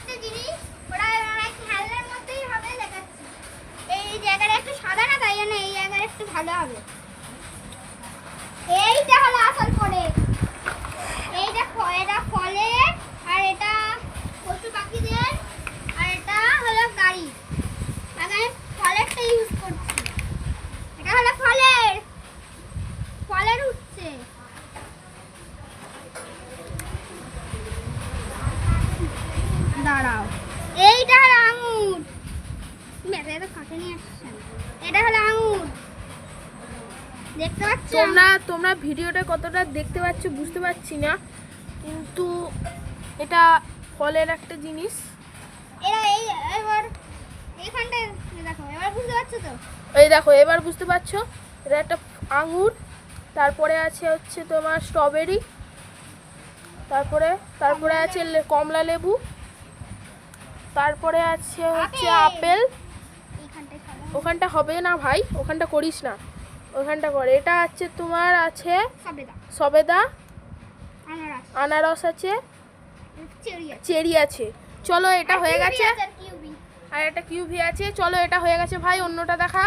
একটা জিনিস, ওরা খেলনার মধ্যেই হবে দেখাচ্ছি। এই জায়গাটা একটু সাদা না, তাই জন্য এই জায়গাটা একটু ভালো হবে। এইটা হলো আসল ফলে, এইটা এটা ফলে, আর এটা পশু পাখিদের, আর এটা হলো গাড়ি। আমি ফলেরটা ইউজ করছি। এটা হলো ফলের উঠছে। দাঁড়াও, এইটা হলো আঙুর। এটা কাটে নিয়ে আসছেন। এটা হলো আঙুর, দেখতে পাচ্ছ? তোমরা ভিডিওটা কতটা দেখতে পাচ্ছ বুঝতে পারছি না, কিন্তু এটা ফলের একটা জিনিস। এবার এইখানটা দেখো, এবার বুঝতে পারছো তো? এই দেখো, এবার বুঝতে পারছো। এটা একটা আঙুর, তারপরে আছে হচ্ছে তোমার স্ট্রবেরি, তারপরে আছে কমলা লেবু, তারপরে আছে হচ্ছে আপেল। ওখানটা হবে না ভাই, ওখানটা করিস না, ওখানটা করে। এটা আছে তোমার আছে সবেদা, আনারস আছে, চেরি আছে। চলো এটা হয়ে গেছে, আর একটা কিউবি আছে। চলো এটা হয়ে গেছে ভাই, অন্যটা দেখা।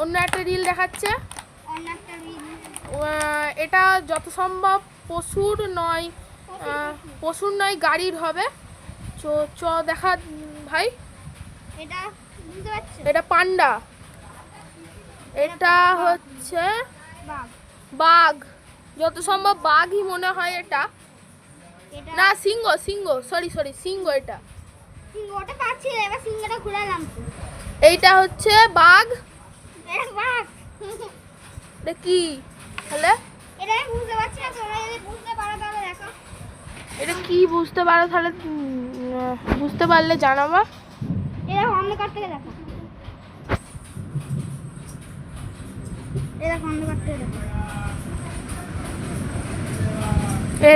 অন্য একটা রিল দেখাচ্ছে। এটা যত সম্ভব পশুর নয় গাড়ির হবে। চ দেখা ভাই। এটা পান্ডা, এটা হচ্ছে বাঘ, যত সম্ভব বাঘই মনে হয় এটা। না, সিংহ, সরি সিংহ। এটা এইটা হচ্ছে বাঘ। এটা কি তাহলে? এটা কি বুঝতে পারো তাহলে, বুঝতে পারলে জানাবা। অন্ধকার থেকে দেখো, অন্ধকার থেকে দেখো।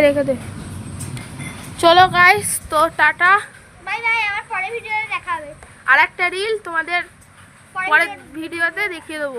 রেখে দে। চলো গাইস, তো টাটা, বাই বাই। আমার পরের ভিডিওতে দেখা হবে। আর একটা রিল তোমাদের পরের ভিডিওতে দেখিয়ে দেবো।